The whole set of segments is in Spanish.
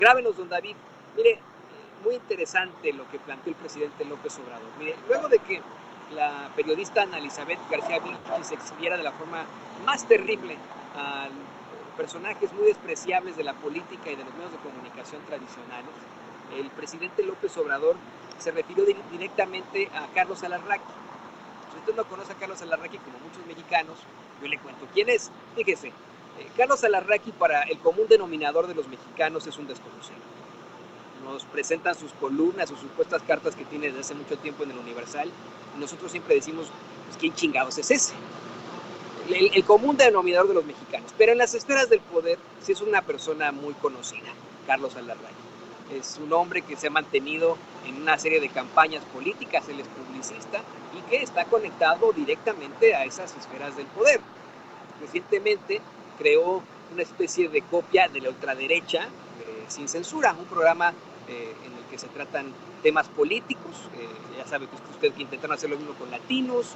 Grábenos, don David. Mire, muy interesante lo que planteó el presidente López Obrador. Mire, luego de que la periodista Ana Elizabeth García Vilchis se exhibiera de la forma más terrible a personajes muy despreciables de la política y de los medios de comunicación tradicionales, el presidente López Obrador se refirió directamente a Carlos Alarraqui. Si usted no conoce a Carlos Alarraqui, como muchos mexicanos, yo le cuento quién es. Fíjese, Carlos Alarraqui para el común denominador de los mexicanos es un desconocido. Nos presentan sus columnas, sus supuestas cartas que tiene desde hace mucho tiempo en el Universal, y nosotros siempre decimos, pues, ¿quién chingados es ese? El común denominador de los mexicanos. Pero en las esferas del poder sí es una persona muy conocida, Carlos Alarraqui. Es un hombre que se ha mantenido en una serie de campañas políticas, él es publicista y que está conectado directamente a esas esferas del poder. Recientemente creó una especie de copia de la ultraderecha sin censura, un programa en el que se tratan temas políticos. Ya sabe que usted que intentaron hacer lo mismo con Latinos,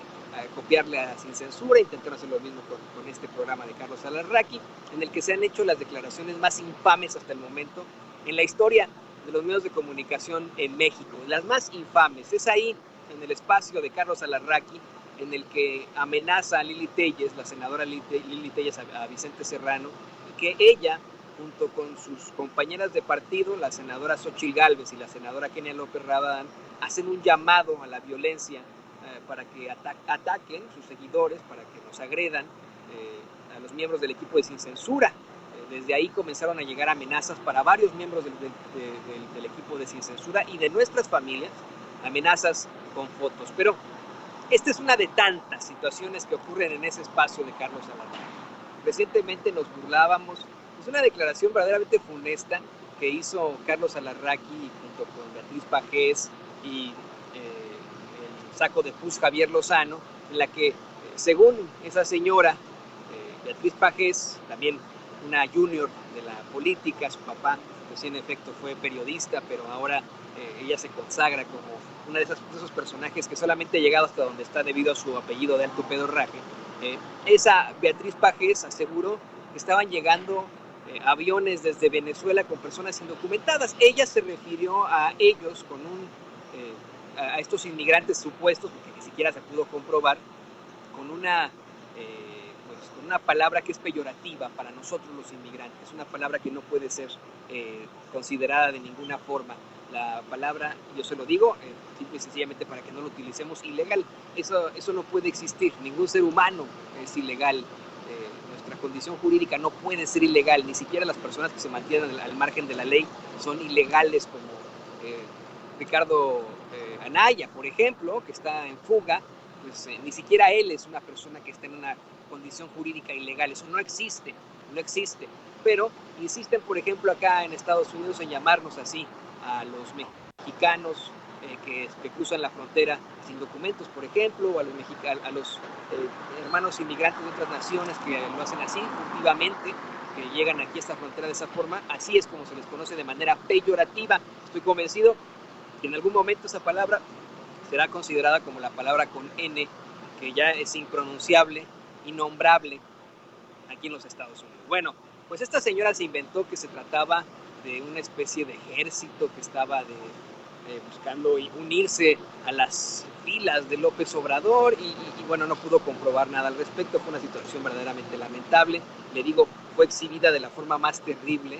copiarle a Sin Censura, intentaron hacer lo mismo con este programa de Carlos Alarraqui, en el que se han hecho las declaraciones más infames hasta el momento en la historia de los medios de comunicación en México, las más infames. Es ahí, en el espacio de Carlos Alarraqui, en el que amenaza a Lili Téllez, la senadora Lili Téllez, a Vicente Serrano, y que ella, junto con sus compañeras de partido, la senadora Xochitl Gálvez y la senadora Kenia López Rabadán, hacen un llamado a la violencia para que ataquen sus seguidores, para que nos agredan a los miembros del equipo de Sin Censura. Desde ahí comenzaron a llegar amenazas para varios miembros del equipo de Sin Censura y de nuestras familias, amenazas con fotos. Pero esta es una de tantas situaciones que ocurren en ese espacio de Carlos Alarraqui. Recientemente nos burlábamos, es una declaración verdaderamente funesta que hizo Carlos Alarraqui junto con Beatriz Pajés y el saco de pus Javier Lozano, en la que, según esa señora, Beatriz Pajés, también una junior de la política, su papá, pues en efecto fue periodista, pero ahora ella se consagra como una de esos personajes que solamente ha llegado hasta donde está debido a su apellido de alto pedorraje. Esa Beatriz Pajés aseguró que estaban llegando aviones desde Venezuela con personas indocumentadas. Ella se refirió a ellos con a estos inmigrantes supuestos, porque ni siquiera se pudo comprobar, con con una palabra que es peyorativa para nosotros los inmigrantes, una palabra que no puede ser considerada de ninguna forma. La palabra, yo se lo digo, simple y sencillamente para que no lo utilicemos, ilegal. Eso no puede existir, ningún ser humano es ilegal. Nuestra condición jurídica no puede ser ilegal, ni siquiera las personas que se mantienen al margen de la ley son ilegales, como Ricardo Anaya, por ejemplo, que está en fuga. Pues ni siquiera él es una persona que esté en una condición jurídica ilegal, eso no existe, no existe. Pero insisten, por ejemplo, acá en Estados Unidos en llamarnos así a los mexicanos que cruzan la frontera sin documentos, por ejemplo, o a los hermanos inmigrantes de otras naciones que lo hacen así, furtivamente, que llegan aquí a esta frontera de esa forma. Así es como se les conoce de manera peyorativa. Estoy convencido que en algún momento esa palabra será considerada como la palabra con N, que ya es impronunciable, innombrable aquí en los Estados Unidos. Bueno, pues esta señora se inventó que se trataba de una especie de ejército que estaba buscando unirse a las filas de López Obrador y bueno, no pudo comprobar nada al respecto. Fue una situación verdaderamente lamentable. Le digo, fue exhibida de la forma más terrible.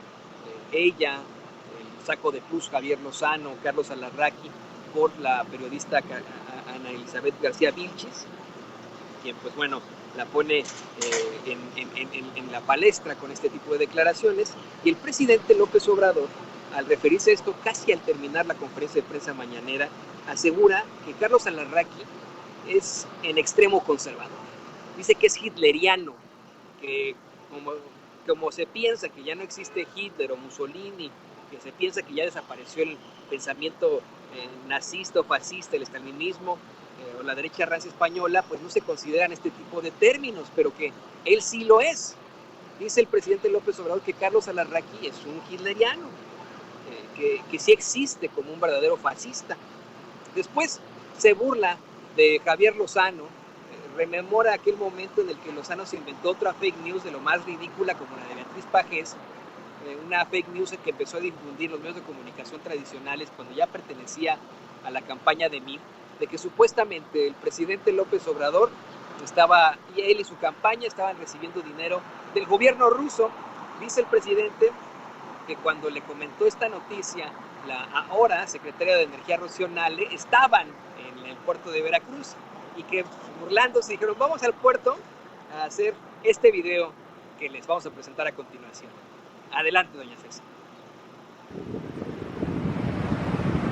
Ella, el saco de pus Javier Lozano, Carlos Alarraqui, por la periodista Ana Elizabeth García Vilchis, quien pues bueno, la pone en la palestra con este tipo de declaraciones. Y el presidente López Obrador, al referirse a esto casi al terminar la conferencia de prensa mañanera, asegura que Carlos Alarraqui es en extremo conservador. Dice que es hitleriano, que como se piensa que ya no existe Hitler o Mussolini, que se piensa que ya desapareció el pensamiento nazista o fascista, el estalinismo o la derecha rancia española, pues no se consideran este tipo de términos, pero que él sí lo es. Dice el presidente López Obrador que Carlos Alarraqui es un hitleriano, que sí existe como un verdadero fascista. Después se burla de Javier Lozano, rememora aquel momento en el que Lozano se inventó otra fake news de lo más ridícula como la de Beatriz Pajés, una fake news que empezó a difundir los medios de comunicación tradicionales cuando ya pertenecía a la campaña de MIR, de que supuestamente el presidente López Obrador y él y su campaña estaban recibiendo dinero del gobierno ruso. Dice el presidente que cuando le comentó esta noticia, la ahora secretaria de Energía Rocío Nale, estaban en el puerto de Veracruz y que burlándose dijeron, vamos al puerto a hacer este video que les vamos a presentar a continuación. Adelante, doña César.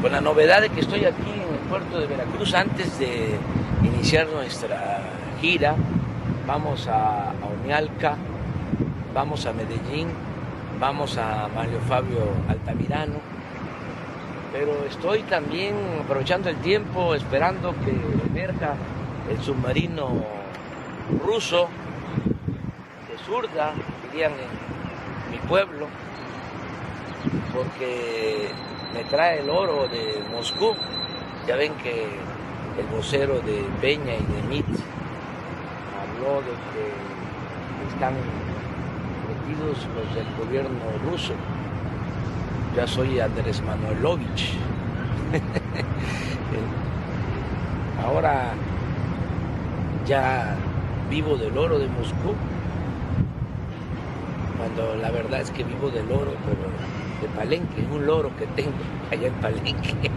Con la novedad de que estoy aquí en el puerto de Veracruz antes de iniciar nuestra gira, vamos a Oñalca, vamos a Medellín, vamos a Mario Fabio Altamirano, pero estoy también aprovechando el tiempo esperando que emerja el submarino ruso de Zurda, dirían en mi pueblo, porque me trae el oro de Moscú. Ya ven que el vocero de Peña y de Mit habló de que están metidos los del gobierno ruso. Ya soy Andrés Manuelovich. Ahora ya vivo del oro de Moscú, cuando la verdad es que vivo del oro, pero de Palenque, un loro que tengo allá en Palenque.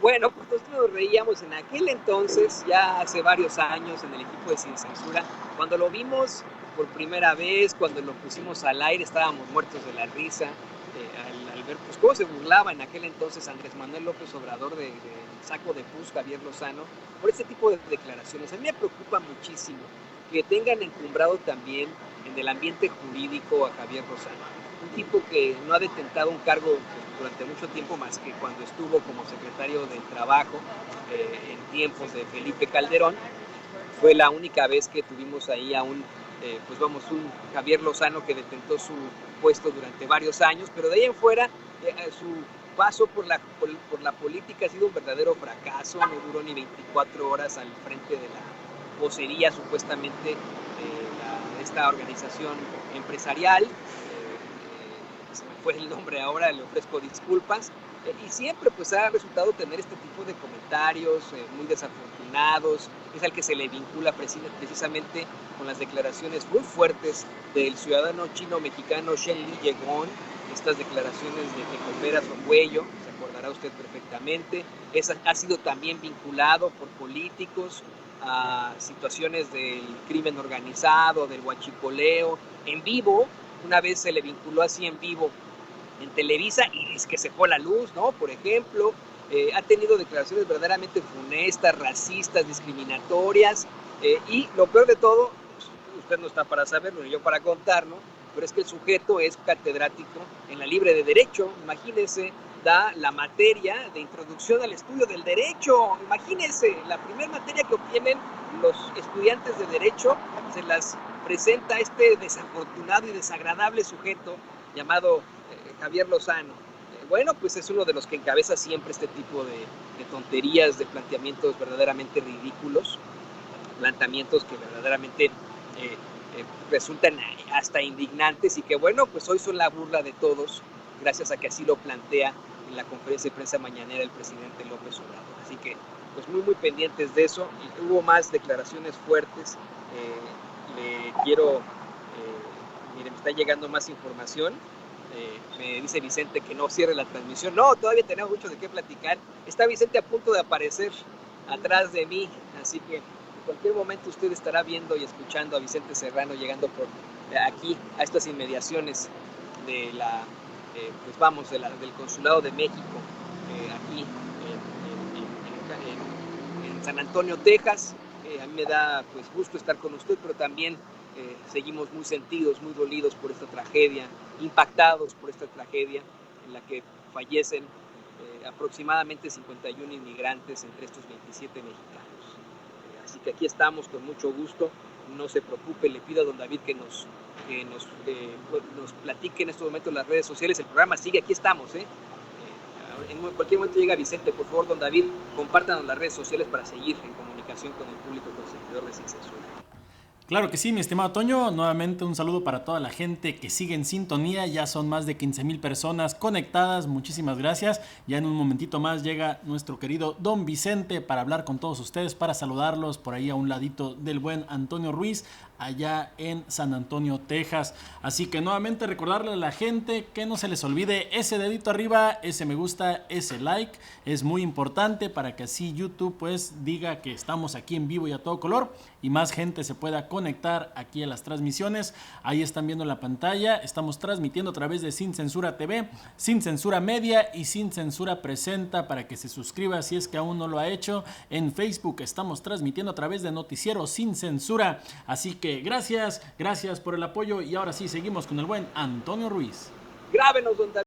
Bueno, pues nosotros nos reíamos en aquel entonces, ya hace varios años, en el equipo de Sin Censura, cuando lo vimos por primera vez, cuando lo pusimos al aire, estábamos muertos de la risa, al ver pues, cómo se burlaba en aquel entonces Andrés Manuel López Obrador del saco de pus Javier Lozano por este tipo de declaraciones. A mí me preocupa muchísimo que tengan encumbrado también en el ambiente jurídico a Javier Lozano, un tipo que no ha detentado un cargo durante mucho tiempo más que cuando estuvo como secretario del Trabajo en tiempos de Felipe Calderón. Fue la única vez que tuvimos ahí a un Javier Lozano que detentó su puesto durante varios años, pero de ahí en fuera su paso por la política ha sido un verdadero fracaso, no duró ni 24 horas al frente de la vocería supuestamente de esta organización empresarial, se me fue el nombre ahora, le ofrezco disculpas, y siempre pues ha resultado tener este tipo de comentarios muy desafortunados. Es al que se le vincula precisamente con las declaraciones muy fuertes del ciudadano chino-mexicano Shen Li Yegong, estas declaraciones de que coopera su cuello, se acordará usted perfectamente. Ha sido también vinculado por políticos a situaciones del crimen organizado, del huachicoleo, en vivo. Una vez se le vinculó así en vivo en Televisa y es que se fue la luz, ¿no? Por ejemplo, ha tenido declaraciones verdaderamente funestas, racistas, discriminatorias, y lo peor de todo, usted no está para saberlo ni yo para contarlo, pero es que el sujeto es catedrático en la Libre de Derecho. Imagínense, da la materia de introducción al estudio del derecho. Imagínense, la primera materia que obtienen los estudiantes de derecho se las presenta este desafortunado y desagradable sujeto llamado Javier Lozano. Bueno, pues es uno de los que encabeza siempre este tipo de tonterías, de planteamientos verdaderamente ridículos, planteamientos que verdaderamente resultan hasta indignantes y que bueno, pues hoy son la burla de todos, gracias a que así lo plantea en la conferencia de prensa mañanera el presidente López Obrador. Así que pues muy pendientes de eso. Y hubo más declaraciones fuertes. Le quiero, mire, me está llegando más información. Me dice Vicente que no cierre la transmisión. No, todavía tenemos mucho de qué platicar. Está Vicente a punto de aparecer atrás de mí, así que en cualquier momento usted estará viendo y escuchando a Vicente Serrano llegando por aquí a estas inmediaciones de del Consulado de México, aquí en San Antonio, Texas. A mí me da pues gusto estar con usted, pero también seguimos muy sentidos, muy dolidos por esta tragedia, impactados por esta tragedia en la que fallecen aproximadamente 51 inmigrantes entre estos 27 mexicanos. Así que aquí estamos con mucho gusto. No se preocupe, le pido a don David que nos platique en estos momentos las redes sociales. El programa sigue, aquí estamos. En cualquier momento llega Vicente. Por favor, don David, compártanos las redes sociales para seguir en comunicación. relación con el público consumidor de Sin Censura. Claro que sí, mi estimado Toño. Nuevamente un saludo para toda la gente que sigue en sintonía. Ya son más de 15,000 personas conectadas. Muchísimas gracias. Ya en un momentito más llega nuestro querido Don Vicente para hablar con todos ustedes, para saludarlos por ahí a un ladito del buen Antonio Ruiz, allá en San Antonio, Texas. Así que nuevamente recordarle a la gente que no se les olvide ese dedito arriba, ese me gusta, ese like. Es muy importante para que así YouTube pues diga que estamos aquí en vivo y a todo color y más gente se pueda conectar aquí a las transmisiones. Ahí están viendo la pantalla. Estamos transmitiendo a través de Sin Censura TV, Sin Censura Media y Sin Censura Presenta, para que se suscriba si es que aún no lo ha hecho. En Facebook estamos transmitiendo a través de Noticiero Sin Censura. Así que gracias por el apoyo y ahora sí seguimos con el buen Antonio Ruiz. Grábenos, don David.